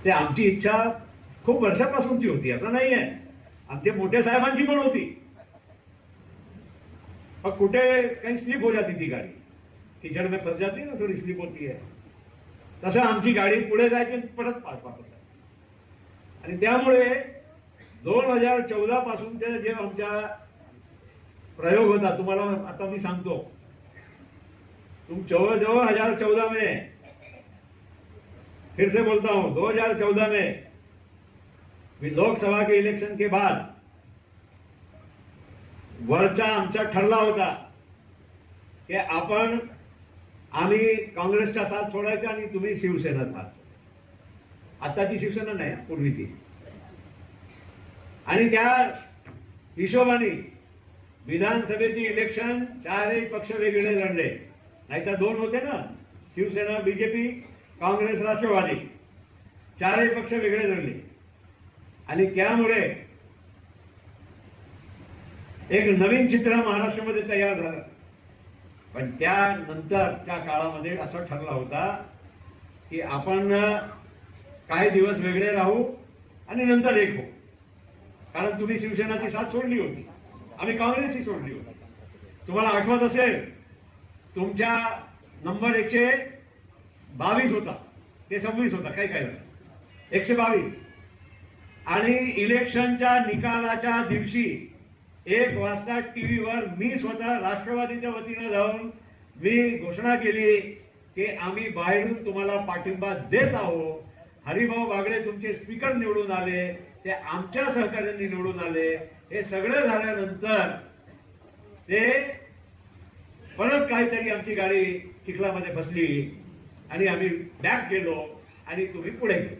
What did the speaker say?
ते आमची इच्छा खूप वर्षापासूनची होती, असं नाही आहे. आमच्या मोठ्या साहेबांची पण होती, पण कुठे काही स्लिप हो जाती ती गाडी, कीचड़ में फंस जाती ना, थोडी स्लिप होती है. तसं आमची गाडी पुढे जायची परत वापस. आणि त्यामुळे 2014 पासूनचे जे आमच्या प्रयोग होता, तुम्हाला आता मी सांगतो. तुम 2014 में, फिर से बोलता हूं, 2014 में लोकसभा के इलेक्शन के बाद वरचा आमचा ठरला होता की आपण आम्ही काँग्रेसचा साथ सोडायचा आणि तुम्ही शिवसेना साथ. आताची शिवसेना नाही, पूर्वीची. आणि त्या हिशोबाने विधानसभेची इलेक्शन चारही पक्ष वेगळे लढले, नाहीतर दोन होते ना, शिवसेना, बीजेपी, काँग्रेस, राष्ट्रवादी, चारही पक्ष वेगळे लढले. आणि त्यामुळे एक नवीन चित्र महाराष्ट्रामध्ये तयार झालं. पण त्यानंतरच्या काळामध्ये असं ठरला होता की आपण काही दिवस वेगळे राहू आणि नंतर एक हो. कारण तुम्ही शिवसेनाची साथ सोडली होती, आम्ही काँग्रेसची सोडली होती. तुम्हाला आठवत असेल, तुमच्या नंबर 122 होता, ते 26 होता, काय काय 122. आणि इलेक्शनच्या निकालाच्या दिवशी 1 वाजता टीव्हीवर मी स्वतः राष्ट्रवादीच्या वतीने जाऊन मी घोषणा केली की आम्ही बाहेरून तुम्हाला पाठिंबा देत आहोत. हरिभाऊ बागडे तुमचे स्पीकर निवडून आले, ते आमच्या सहकार्यांनी निवडून आले. हे सगळं झाल्यानंतर ते परत काहीतरी आमची गाडी चिखलामध्ये फसली आणि आम्ही बॅक गेलो आणि तुम्ही पुढे गेलो.